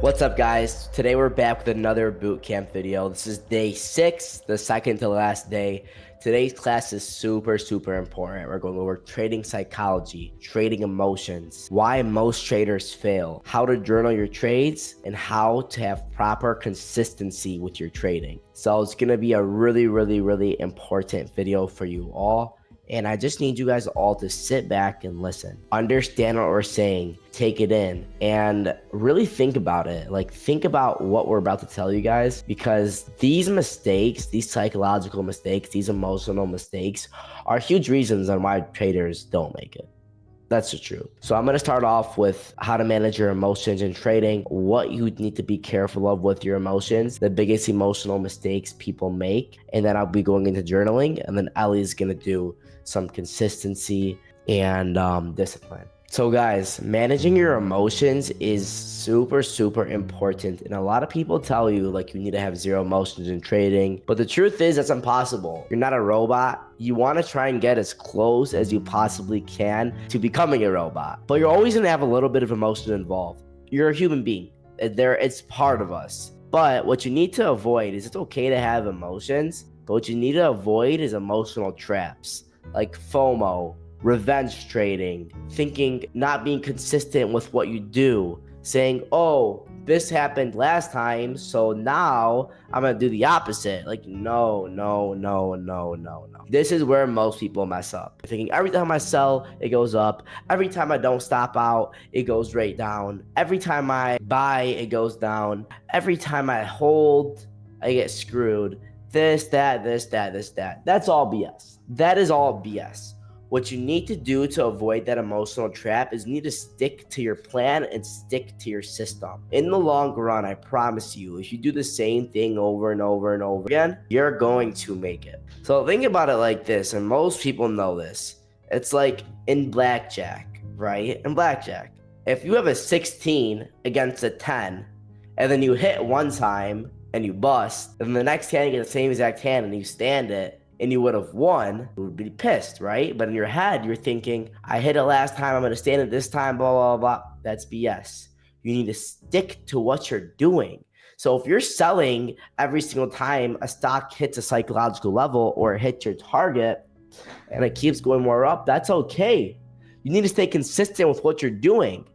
What's up, guys? Today we're back with another bootcamp video. This is day 6, the second to last day. Today's class is super important. We're going over trading psychology, trading emotions, why most traders fail, how to journal your trades, and how to have proper consistency with your trading. So it's going to be a really important video for you all. And I just need you guys all to sit back and listen, understand what we're saying, take it in, and really think about it. Like, think about what we're about to tell you guys, because these mistakes, these psychological mistakes, these emotional mistakes are huge reasons on why traders don't make it. That's the truth. So I'm going to start off with how to manage your emotions in trading, what you need to be careful of with your emotions, the biggest emotional mistakes people make, and then I'll be going into journaling, and then Ellie's going to do some consistency and discipline. So guys, managing your emotions is super important, and a lot of people tell you like you need to have zero emotions in trading, but the truth is that's impossible. You're not a robot. You want to try and get as close as you possibly can to becoming a robot, but you're always going to have a little bit of emotion involved. You're a human being. It's part of us. But what you need to avoid is, it's okay to have emotions, but what you need to avoid is emotional traps like FOMO, revenge trading, thinking, not being consistent with what you do, saying, oh, this happened last time, so now I'm gonna do the opposite. Like, no. This is where most people mess up. Thinking every time I sell, it goes up. Every time I don't stop out, it goes right down. Every time I buy, it goes down. Every time I hold, I get screwed. This, that. That's all BS. That is all BS. What you need to do to avoid that emotional trap is you need to stick to your plan and stick to your system. In the long run, I promise you, if you do the same thing over and over again, you're going to make it. So think about it like this, and most people know this. It's like in blackjack, right? In blackjack, if you have a 16 against a 10, and then you hit one time and you bust, and the next hand you get the same exact hand and you stand it, and you would have won, you would be pissed, right? But in your head, you're thinking, I hit it last time, I'm going to stand it this time, blah, blah, blah. That's BS. You need to stick to what you're doing. So if you're selling every single time a stock hits a psychological level or hits your target and it keeps going more up, that's okay. You need to stay consistent with what you're doing.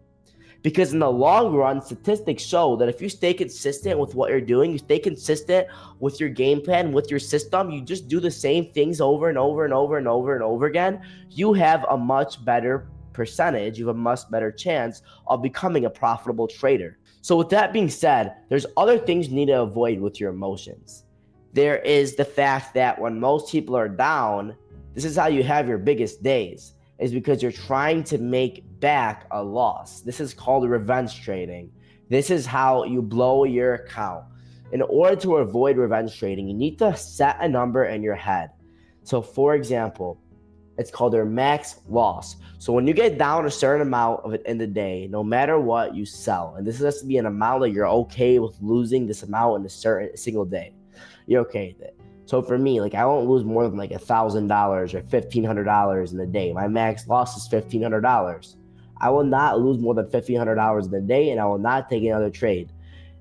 Because in the long run, statistics show that if you stay consistent with what you're doing, you stay consistent with your game plan, with your system, you just do the same things over and over again, you have a much better percentage, you have a much better chance of becoming a profitable trader. So with that being said, there's other things you need to avoid with your emotions. There is the fact that when most people are down, this is how you have your biggest days, is because you're trying to make back a loss. This is called revenge trading. This is how you blow your account. In order to avoid revenge trading, you need to set a number in your head. So for example, it's called your max loss. So when you get down a certain amount of it in the day, no matter what, you sell. And this has to be an amount that you're okay with losing this amount in a certain single day. You're okay with it. So for me, like, I won't lose more than like $1,000 or $1,500 in a day. My max loss is $1,500. I will not lose more than $1,500 in a day, and I will not take another trade.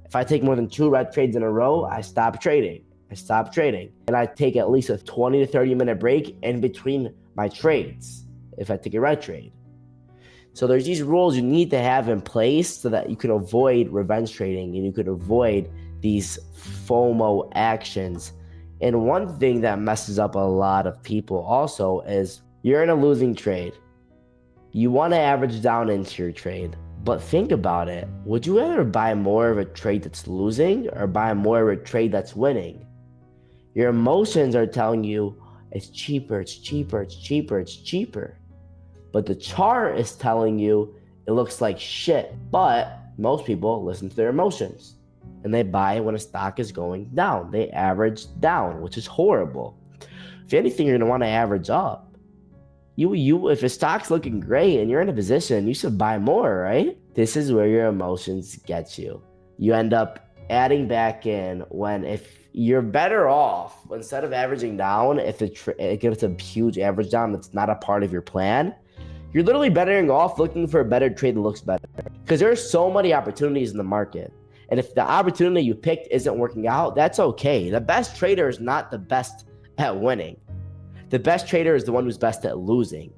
If I take more than 2 red trades in a row, I stop trading. And I take at least a 20 to 30 minute break in between my trades if I take a red trade. So there's these rules you need to have in place so that you can avoid revenge trading and you can avoid these FOMO actions. And one thing that messes up a lot of people also is you're in a losing trade. You want to average down into your trade, but think about it. Would you rather buy more of a trade that's losing or buy more of a trade that's winning? Your emotions are telling you it's cheaper. But the chart is telling you it looks like shit. But most people listen to their emotions. And they buy when a stock is going down. They average down, which is horrible. If anything, you're going to want to average up. If a stock's looking great and you're in a position, you should buy more, right? This is where your emotions get you. You end up adding back in when, if you're better off, instead of averaging down, if it gets a huge average down that's not a part of your plan, you're literally bettering off looking for a better trade that looks better. Because there are so many opportunities in the market. And if the opportunity you picked isn't working out, that's okay. The best trader is not the best at winning. The best trader is the one who's best at losing.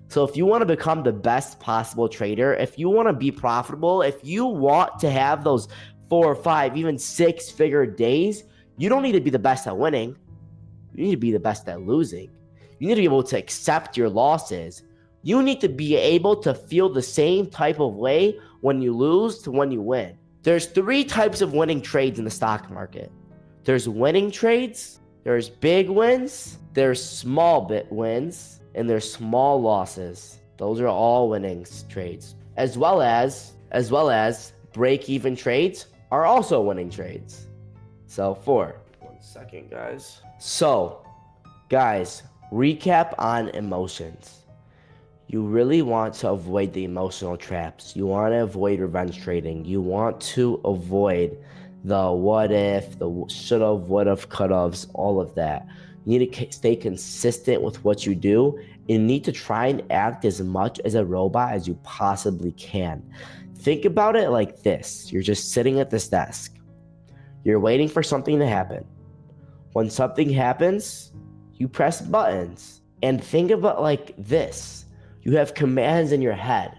So if you want to become the best possible trader, if you want to be profitable, if you want to have those 4 or 5, even 6-figure days, you don't need to be the best at winning. You need to be the best at losing. You need to be able to accept your losses. You need to be able to feel the same type of way when you lose to when you win. There's 3 types of winning trades in the stock market. There's winning trades, there's big wins, there's small bit wins, and there's small losses. Those are all winnings trades. As well as break-even trades are also winning trades. So 4. 1 second, guys. So, guys, recap on emotions. You really want to avoid the emotional traps. You want to avoid revenge trading. You want to avoid the what if, the shoulda, woulda, coulda, all of that. You need to stay consistent with what you do. You need to try and act as much as a robot as you possibly can. Think about it like this. You're just sitting at this desk. You're waiting for something to happen. When something happens, you press buttons. And think about like this. You have commands in your head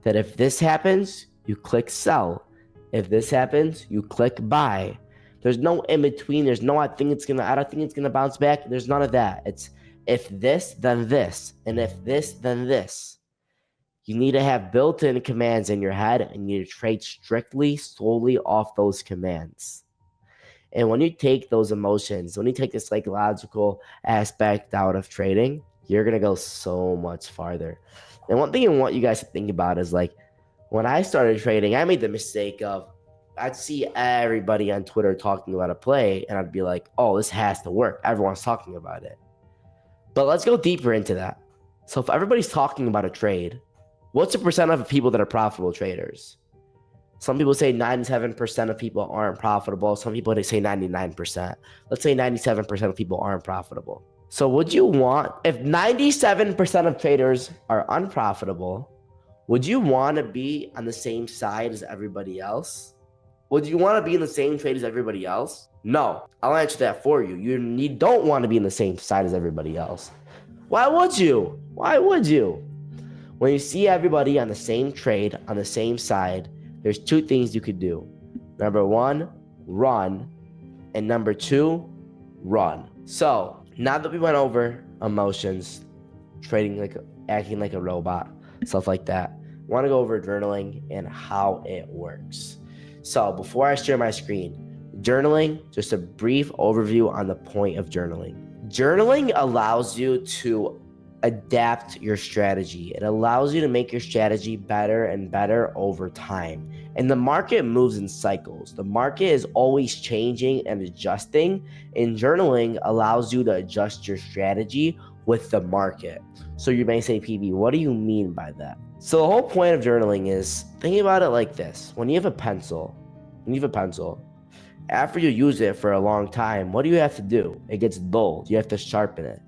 that if this happens, you click sell. If this happens, you click buy. There's no in between. There's no I don't think it's gonna bounce back. There's none of that. It's if this, then this. And if this, then this. You need to have built-in commands in your head, and you need to trade strictly, solely off those commands. And when you take those emotions, when you take the psychological aspect out of trading, you're going to go so much farther. And one thing I want you guys to think about is like, when I started trading, I made the mistake of, I'd see everybody on Twitter talking about a play, and I'd be like, oh, this has to work. Everyone's talking about it. But let's go deeper into that. So if everybody's talking about a trade, what's the percent of people that are profitable traders? Some people say 97% of people aren't profitable. Some people say 99%. Let's say 97% of people aren't profitable. So would you want, if 97% of traders are unprofitable, would you want to be on the same side as everybody else? Would you want to be in the same trade as everybody else? No, I'll answer that for you. You don't want to be in the same side as everybody else. Why would you? Why would you? When you see everybody on the same trade, on the same side, there's 2 things you could do. Number 1, run. And number 2, run. So now that we went over emotions, trading acting like a robot, stuff like that, I want to go over journaling and how it works. So before I share my screen, journaling, just a brief overview on the point of journaling. Journaling allows you to adapt your strategy. It allows you to make your strategy better and better over time. And the market moves in cycles. The market is always changing and adjusting, and journaling allows you to adjust your strategy with the market. So you may say, PB, what do you mean by that? So the whole point of journaling is, think about it like this. When you have a pencil, after you use it for a long time, what do you have to do? It gets dull. You have to sharpen it.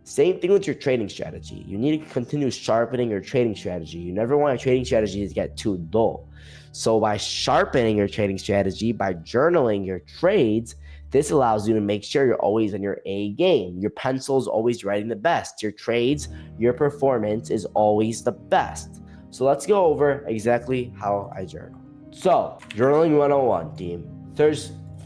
Same thing with your trading strategy. You need to continue sharpening your trading strategy. You never want your trading strategy to get too dull. So by sharpening your trading strategy, by journaling your trades, this allows you to make sure you're always in your A game. Your pencil's always writing the best. Your trades, your performance is always the best. So let's go over exactly how I journal. So journaling 101, team.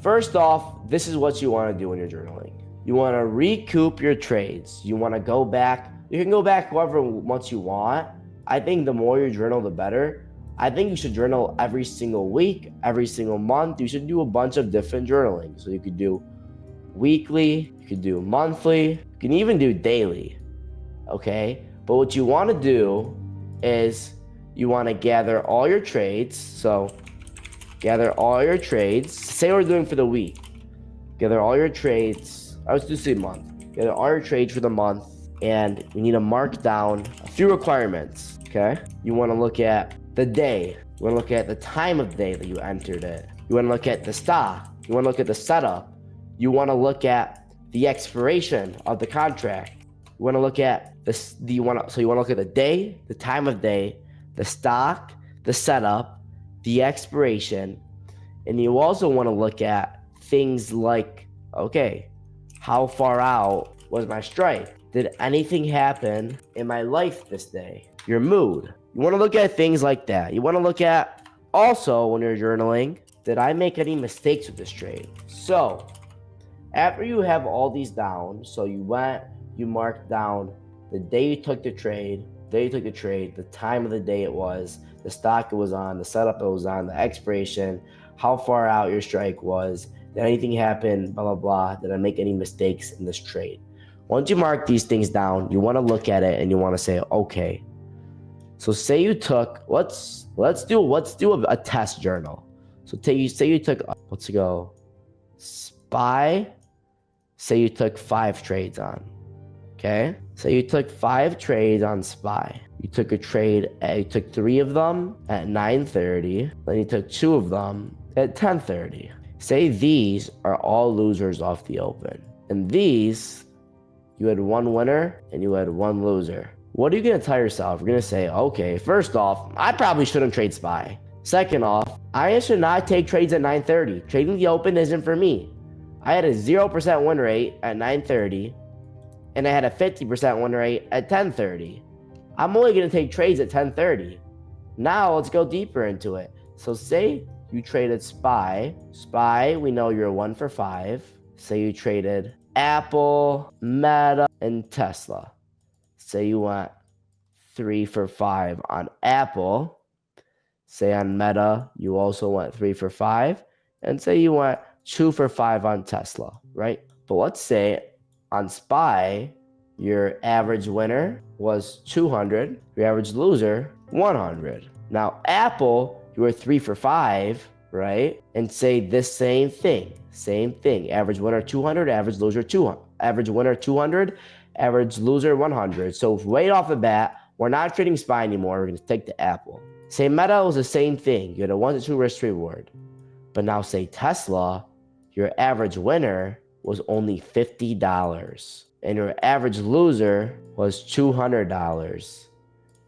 First off, this is what you want to do when you're journaling. You want to recoup your trades. You want to go back. You can go back however much you want. I think the more you journal, the better. I think you should journal every single week, every single month. You should do a bunch of different journaling. So you could do weekly, you could do monthly, you can even do daily, okay? But what you want to do is you want to gather all your trades. So gather all your trades. Say we're doing for the week. Gather all your trades. I was just say month. Gather all your trades for the month, and you need to mark down a few requirements, okay? You want to look at the day. You want to look at the time of day that you entered it. You want to look at the stock. You want to look at the setup. You want to look at the expiration of the contract. You want to look at this. You want to look at the day, the time of day, the stock, the setup, the expiration, And you also want to look at things like, okay, how far out was my strike? Did anything happen in my life this day? Your mood. You want to look at things like that. You want to look at also when you're journaling, did I make any mistakes with this trade? So after you have all these down, so you marked down the day you took the trade, the time of the day it was, the stock it was on, the setup it was on, the expiration, how far out your strike was, did anything happen, blah, blah, blah, did I make any mistakes in this trade? Once you mark these things down, you want to look at it and you want to say, okay, so say you took, let's do a test journal. So say you took, let's go, SPY, say you took 5 trades on, okay? So you took 5 trades on SPY. You took a trade, you took 3 of them at 9:30, then you took 2 of them at 10:30. Say these are all losers off the open. And these, you had 1 winner and you had 1 loser. What are you gonna tell yourself? You're gonna say, okay, first off, I probably shouldn't trade SPY. Second off, I should not take trades at 9:30. Trading the open isn't for me. I had a 0% win rate at 9:30, and I had a 50% win rate at 10:30. I'm only going to take trades at 10:30. Now let's go deeper into it. So say you traded SPY. SPY, we know you're 1 for 5. Say you traded Apple, Meta, and Tesla. Say you went 3 for 5 on Apple. Say on Meta, you also went 3 for 5. And say you went 2 for 5 on Tesla, right? But let's say on SPY, your average winner was 200, your average loser, 100. Now, Apple, you were 3 for 5, right? And say this same thing. Average winner 200, average loser 200. Average winner 200, average loser 100. So right off the bat, we're not trading SPY anymore. We're going to take the Apple. Say Meta was the same thing. You had a 1 to 2 risk reward. But now say Tesla, your average winner was only $50 and your average loser was $200.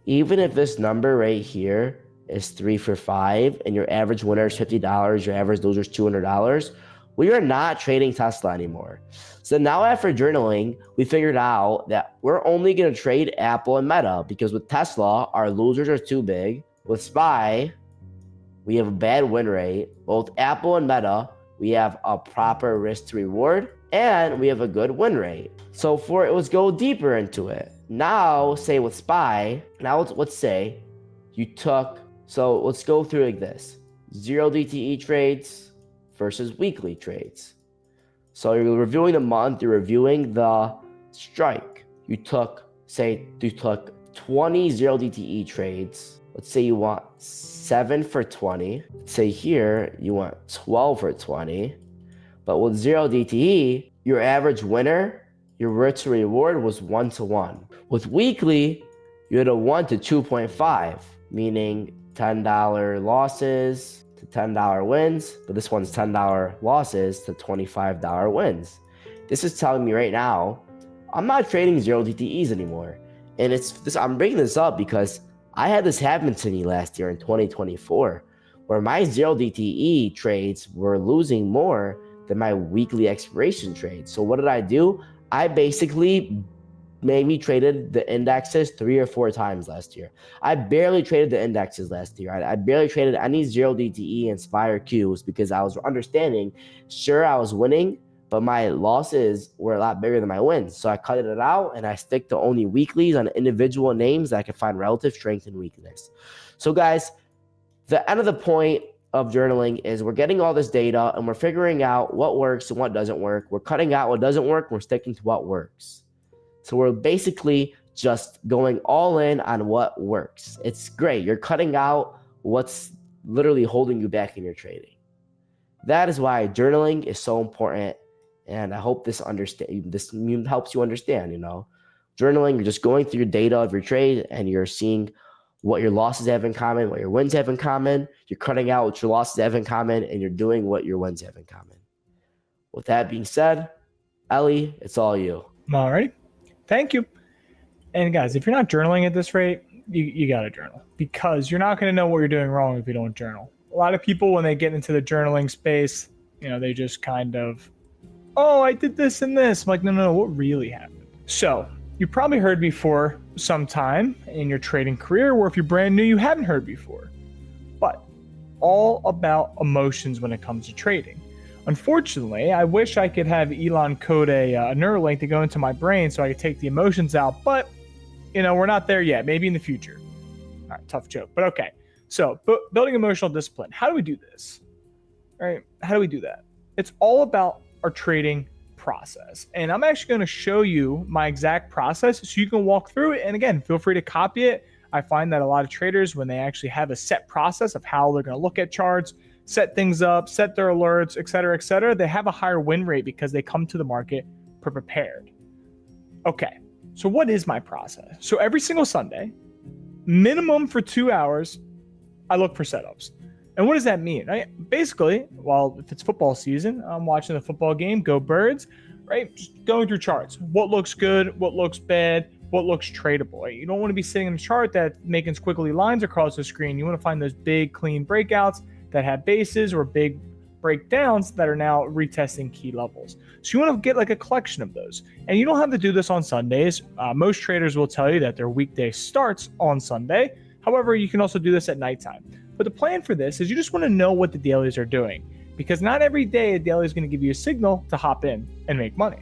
Even if this number right here is 3 for 5 and your average winner is $50, your average loser is $200, we are not trading Tesla anymore. So now after journaling, we figured out that we're only going to trade Apple and Meta because with Tesla, our losers are too big. With SPY, we have a bad win rate. Both Apple and Meta, we have a proper risk to reward and we have a good win rate. So let's go deeper into it. Now, say with SPY, let's say you took, so let's go through like this. 0 DTE trades versus weekly trades. So you're reviewing the month, you're reviewing the strike. You took 20 0 DTE trades. Let's say you want 7 for 20. Say here, you want 12 for 20. But with 0 DTE, your average winner, your risk to reward was 1 to 1. With weekly, you had a 1 to 2.5, meaning $10 losses to $10 wins. But this one's $10 losses to $25 wins. This is telling me right now, I'm not trading 0 DTEs anymore. And I'm bringing this up because I had this happen to me last year in 2024, where my 0 DTE trades were losing more than my weekly expiration trades. So what did I do? I basically maybe traded the indexes 3 or 4 times last year. I barely traded the indexes last year. I barely traded any 0 DTE and SPY or Qs because I was understanding, sure, I was winning, but my losses were a lot bigger than my wins. So I cut it out and I stick to only weeklies on individual names that I can find relative strength and weakness. So guys, the end of the point of journaling is we're getting all this data and we're figuring out what works and what doesn't work. We're cutting out what doesn't work. We're sticking to what works. So we're basically just going all in on what works. It's great. You're cutting out what's literally holding you back in your trading. That is why journaling is so important. And I hope this helps you understand, journaling, you're just going through your data of your trade and you're seeing what your losses have in common, what your wins have in common. You're cutting out what your losses have in common and you're doing what your wins have in common. With that being said, Ellie, it's all you. All right. Thank you. And guys, if you're not journaling at this rate, you got to journal because you're not going to know what you're doing wrong if you don't journal. A lot of people, when they get into the journaling space, they just kind of, oh, I did this and this. I'm like, no, what really happened? So you probably heard before sometime in your trading career, or if you're brand new, you haven't heard before. But all about emotions when it comes to trading. Unfortunately, I wish I could have Elon code a Neuralink to go into my brain so I could take the emotions out, but we're not there yet. Maybe in the future. All right, tough joke, but okay. So building emotional discipline. How do we do this? All right, how do we do that? It's all about our trading process. And I'm actually going to show you my exact process so you can walk through it. And again, feel free to copy it. I find that a lot of traders, when they actually have a set process of how they're going to look at charts, set things up, set their alerts, et cetera, they have a higher win rate because they come to the market prepared. Okay, so what is my process? So every single Sunday, minimum for 2 hours, I look for setups. And what does that mean? Right? Basically, if it's football season, I'm watching the football game, go Birds, right? Just going through charts. What looks good? What looks bad? What looks tradable? Right? You don't want to be sitting in a chart that's making squiggly lines across the screen. You want to find those big, clean breakouts that have bases or big breakdowns that are now retesting key levels. So you want to get like a collection of those. And you don't have to do this on Sundays. Most traders will tell you that their weekday starts on Sunday. However, you can also do this at nighttime. But the plan for this is you just want to know what the dailies are doing, because not every day a daily is going to give you a signal to hop in and make money.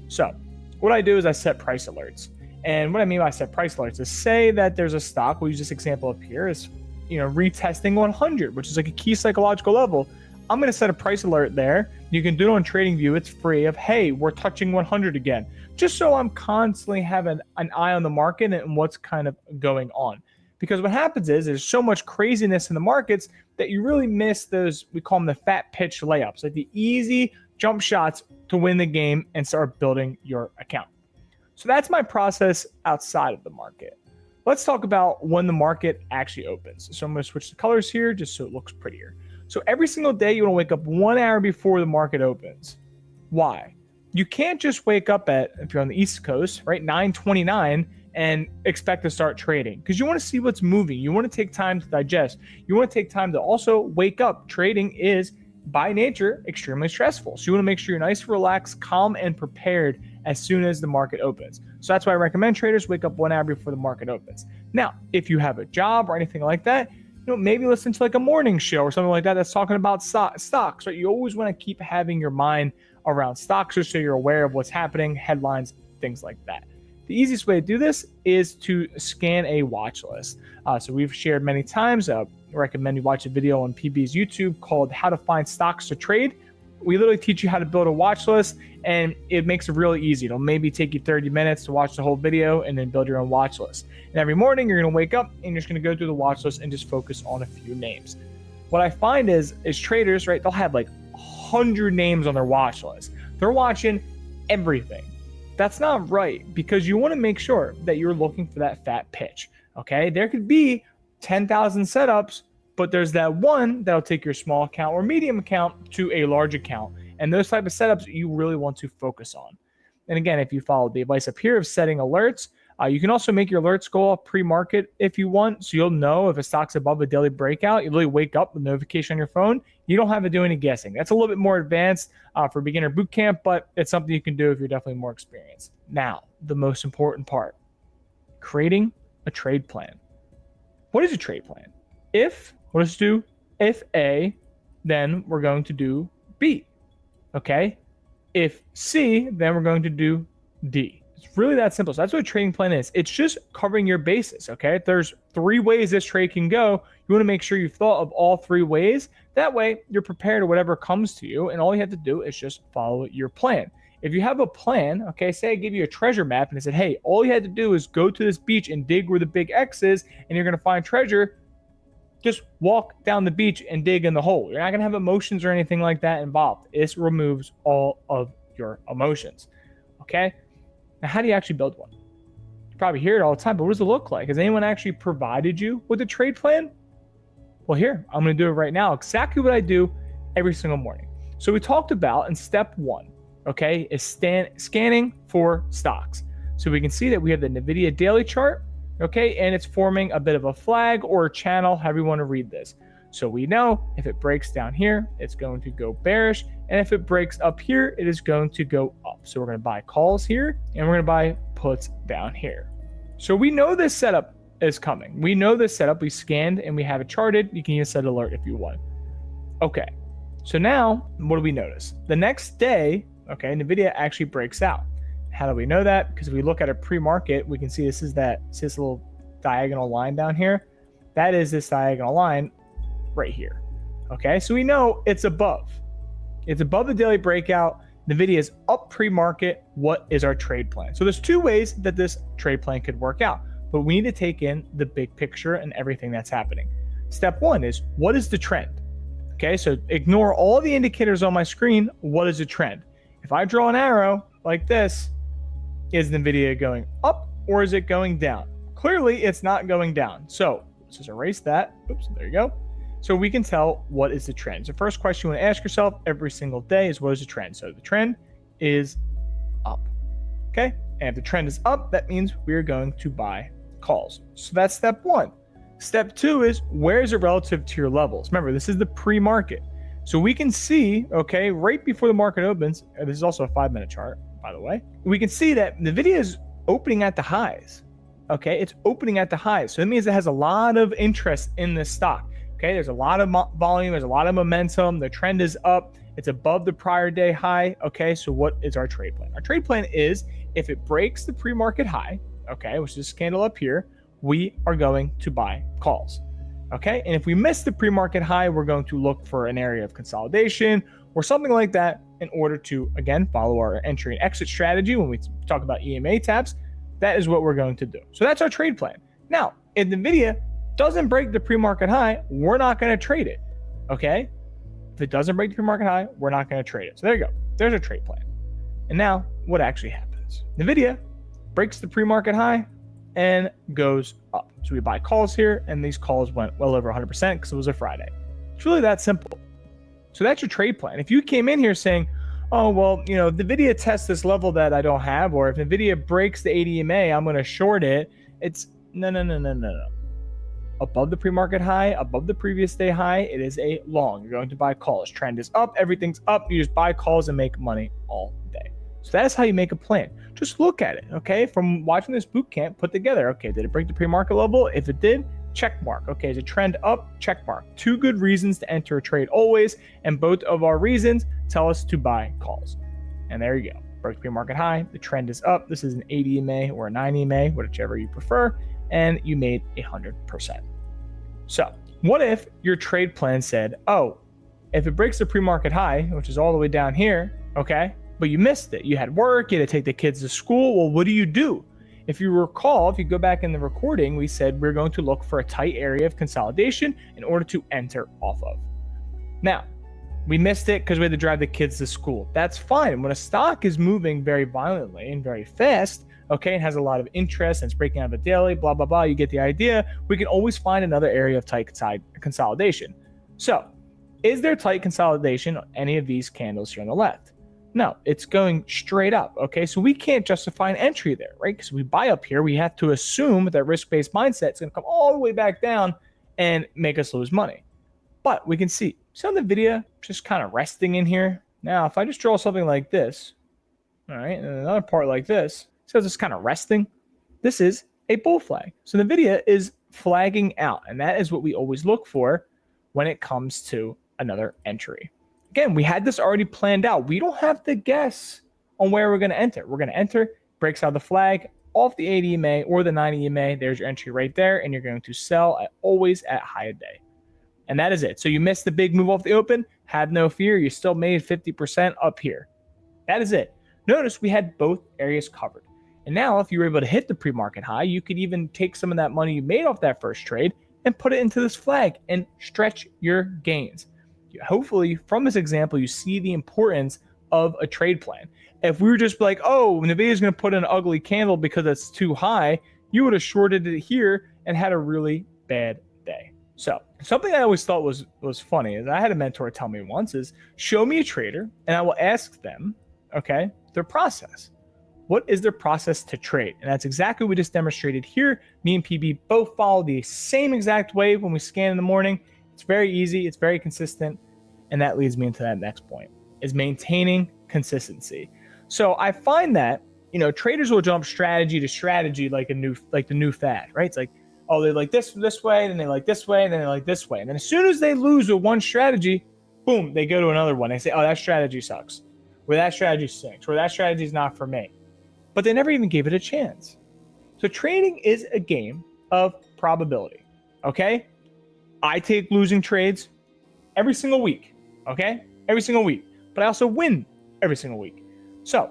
So what I do is I set price alerts. And what I mean by set price alerts is, say that there's a stock, we'll use this example up here, is retesting 100, which is like a key psychological level. I'm going to set a price alert there. You can do it on TradingView. It's free, of, hey, we're touching 100 again, just so I'm constantly having an eye on the market and what's kind of going on. Because what happens is there's so much craziness in the markets that you really miss those, we call them the fat pitch layups, like the easy jump shots to win the game and start building your account. So that's my process outside of the market. Let's talk about when the market actually opens. So I'm going to switch the colors here just so it looks prettier. So every single day you want to wake up 1 hour before the market opens. Why? You can't just wake up at, if you're on the East Coast, right, 9:29 and expect to start trading, because you want to see what's moving. You want to take time to digest. You want to take time to also wake up. Trading is by nature extremely stressful. So you want to make sure you're nice, relaxed, calm, and prepared as soon as the market opens. So that's why I recommend traders wake up 1 hour before the market opens. Now, if you have a job or anything like that, maybe listen to like a morning show or something like that that's talking about stocks, right? You always want to keep having your mind around stocks just so you're aware of what's happening, headlines, things like that. The easiest way to do this is to scan a watch list. So we've shared many times. I recommend you watch a video on PB's YouTube called How to Find Stocks to Trade. We literally teach you how to build a watch list, and it makes it really easy. It'll maybe take you 30 minutes to watch the whole video and then build your own watch list. And every morning you're going to wake up and you're just going to go through the watch list and just focus on a few names. What I find is traders, right, they'll have like 100 names on their watch list. They're watching everything. That's not right, because you want to make sure that you're looking for that fat pitch. Okay, there could be 10,000 setups, but there's that one that'll take your small account or medium account to a large account. And those type of setups you really want to focus on. And again, if you follow the advice up here of setting alerts, you can also make your alerts go off pre-market if you want. So you'll know if a stock's above a daily breakout. You really wake up with a notification on your phone. You don't have to do any guessing. That's a little bit more advanced for beginner bootcamp, but it's something you can do if you're definitely more experienced. Now, the most important part, creating a trade plan. What is a trade plan? Let's do if A, then we're going to do B. Okay? If C, then we're going to do D. It's really that simple. So that's what a trading plan is. It's just covering your bases, okay? There's 3 ways this trade can go. You want to make sure you've thought of all 3 ways. That way, you're prepared to whatever comes to you, and all you have to do is just follow your plan. If you have a plan, okay, say I give you a treasure map and I said, hey, all you had to do is go to this beach and dig where the big X is, and you're going to find treasure. Just walk down the beach and dig in the hole. You're not going to have emotions or anything like that involved. This removes all of your emotions, okay? Now, how do you actually build one? You probably hear it all the time, but what does it look like? Has anyone actually provided you with a trade plan? Well, here, I'm going to do it right now. Exactly what I do every single morning. So we talked about in step 1, okay, is scanning for stocks. So we can see that we have the NVIDIA daily chart, okay, and it's forming a bit of a flag or a channel, however you want to read this. So we know if it breaks down here, it's going to go bearish. And if it breaks up here, it is going to go up. So we're going to buy calls here and we're going to buy puts down here. So we know this setup is coming. We know this setup. We scanned and we have it charted. You can even set alert if you want. Okay. So now what do we notice? The next day, okay, NVIDIA actually breaks out. How do we know that? Because if we look at a pre-market, we can see this little diagonal line down here. That is this diagonal line right here. Okay, so we know it's above. It's above the daily breakout. NVIDIA is up pre-market. What is our trade plan? So there's two ways that this trade plan could work out, but we need to take in the big picture and everything that's happening. Step one is, what is the trend? Okay, so ignore all the indicators on my screen. What is the trend? If I draw an arrow like this, is NVIDIA going up or is it going down? Clearly, it's not going down. So let's just erase that. Oops, there you go. So we can tell what is the trend. So first question you want to ask yourself every single day is, what is the trend? So the trend is up. Okay, and if the trend is up, that means we are going to buy calls. So that's step one. Step two is, where is it relative to your levels? Remember, this is the pre-market. So we can see, okay, right before the market opens, this is also a 5-minute chart, by the way, we can see that NVIDIA is opening at the highs. Okay, it's opening at the highs. So that means it has a lot of interest in this stock. Okay, there's a lot of volume, there's a lot of momentum, the trend is up, it's above the prior day high. Okay, so what is our trade plan? Our trade plan is, if it breaks the pre-market high, okay, which is this candle up here, we are going to buy calls. Okay, and if we miss the pre-market high, we're going to look for an area of consolidation or something like that in order to, again, follow our entry and exit strategy. When we talk about EMA tabs, that is what we're going to do. So that's our trade plan. Now, if NVIDIA doesn't break the pre-market high, we're not going to trade it. Okay, if it doesn't break the pre-market high, we're not going to trade it. So there you go. There's our trade plan. And now what actually happens? NVIDIA breaks the pre-market high and goes up. So we buy calls here, and these calls went well over 100% because it was a Friday. It's really that simple. So that's your trade plan. If you came in here saying, oh, well, you know, NVIDIA tests this level that I don't have, or if NVIDIA breaks the 80 EMA, I'm going to short it. It's no. Above the pre-market high, above the previous day high, it is a long. You're going to buy calls. Trend is up, everything's up. You just buy calls and make money all day. So that's how you make a plan. Just look at it, okay? From watching this boot camp put together, okay, did it break the pre-market level? If it did, check mark. Okay, is it trend up? Check mark. Two good reasons to enter a trade always, and both of our reasons tell us to buy calls. And there you go. Broke the pre-market high, the trend is up. This is an 80 EMA or a 90 EMA, whichever you prefer, and you made 100%. So what if your trade plan said, oh, if it breaks the pre-market high, which is all the way down here, okay, but you missed it. You had work, you had to take the kids to school. Well, what do? If you recall, if you go back in the recording, we said we're going to look for a tight area of consolidation in order to enter off of. Now, we missed it because we had to drive the kids to school. That's fine. When a stock is moving very violently and very fast, okay, and has a lot of interest and it's breaking out of a daily, blah, blah, blah, you get the idea. We can always find another area of tight consolidation. So, is there tight consolidation on any of these candles here on the left? No, it's going straight up, okay? So we can't justify an entry there, right? Because we buy up here, we have to assume that risk-based mindset is going to come all the way back down and make us lose money. But we can see on the video, just kind of resting in here. Now, if I just draw something like this, all right, and another part like this, so it's just kind of resting. This is a bull flag. So the video is flagging out, and that is what we always look for when it comes to another entry. Again, we had this already planned out. We don't have to guess on where we're going to enter. We're going to enter, breaks out the flag, off the 80 EMA or the 90 EMA. There's your entry right there, and you're going to sell always at high day. And that is it. So you missed the big move off the open. Have no fear. You still made 50% up here. That is it. Notice we had both areas covered. And now if you were able to hit the pre-market high, you could even take some of that money you made off that first trade and put it into this flag and stretch your gains. Hopefully, from this example, you see the importance of a trade plan. If we were just like, oh, NVIDIA is going to put in an ugly candle because it's too high, you would have shorted it here and had a really bad day. So something I always thought was funny is I had a mentor tell me once is, show me a trader and I will ask them, okay, their process. What is their process to trade? And that's exactly what we just demonstrated here. Me and PB both follow the same exact way when we scan in the morning. It's very easy. It's very consistent. And that leads me into that next point, is maintaining consistency. So I find that, traders will jump strategy to strategy like the new fad, right? It's like, oh, they like this way, then they like this way, and then they like this way. And then as soon as they lose with one strategy, boom, they go to another one. They say, oh, that strategy sucks, or that strategy stinks, or that strategy is not for me. But they never even gave it a chance. So trading is a game of probability, okay? I take losing trades every single week, okay? Every single week. But I also win every single week. So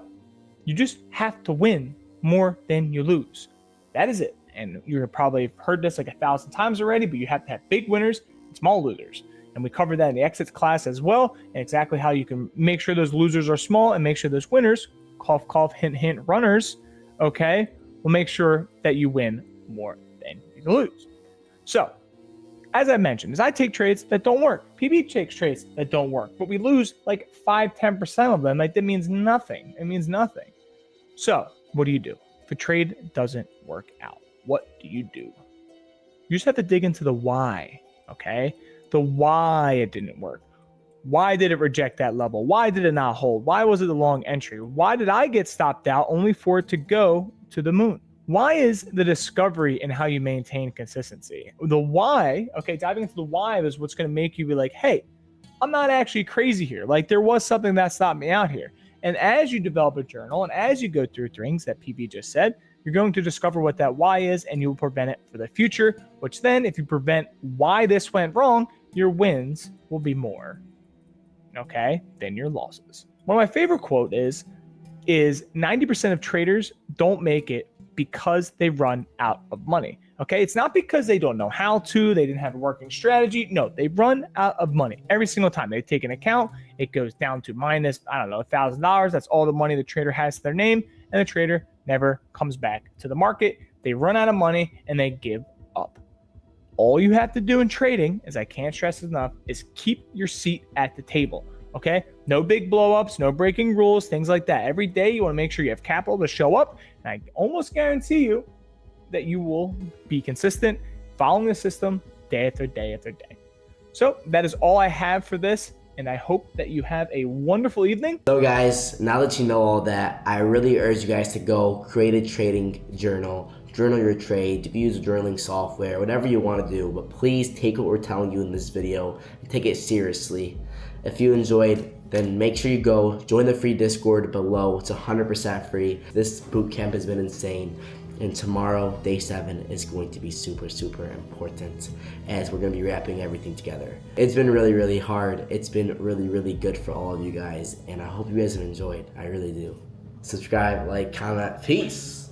you just have to win more than you lose. That is it. And you've probably heard this like 1,000 times already, but you have to have big winners and small losers. And we covered that in the exits class as well, and exactly how you can make sure those losers are small and make sure those winners, cough, cough, hint, hint, runners, okay, will make sure that you win more than you lose. So, as I mentioned, is I take trades that don't work. PB takes trades that don't work, but we lose like 5-10% of them. Like that means nothing. It means nothing. So, what do you do? If a trade doesn't work out, what do? You just have to dig into the why, okay? The why it didn't work. Why did it reject that level? Why did it not hold? Why was it a long entry? Why did I get stopped out only for it to go to the moon? Why is the discovery in how you maintain consistency? The why, okay, diving into the why is what's going to make you be like, hey, I'm not actually crazy here. Like there was something that stopped me out here. And as you develop a journal and as you go through things that PB just said, you're going to discover what that why is and you will prevent it for the future, which then if you prevent why this went wrong, your wins will be more, okay, than your losses. One of my favorite quote is 90% of traders don't make it because they run out of money. Okay, it's not because they don't know how to, they didn't have a working strategy. No, they run out of money every single time. They take an account, it goes down to minus, $1,000. That's all the money the trader has to their name, and the trader never comes back to the market. They run out of money and they give up. All you have to do in trading, as I can't stress enough, is keep your seat at the table. Okay, no big blowups, no breaking rules, things like that. Every day you want to make sure you have capital to show up, and I almost guarantee you that you will be consistent following the system day after day after day. So that is all I have for this, and I hope that you have a wonderful evening. So guys, now that you know all that, I really urge you guys to go create a trading journal your trade, use journaling software, whatever you want to do, but please take what we're telling you in this video and take it seriously. If you enjoyed, then make sure you go join the free Discord below. It's 100% free. This bootcamp has been insane. And tomorrow, day 7, is going to be super, super important as we're going to be wrapping everything together. It's been really, really hard. It's been really, really good for all of you guys. And I hope you guys have enjoyed. I really do. Subscribe, like, comment. Peace.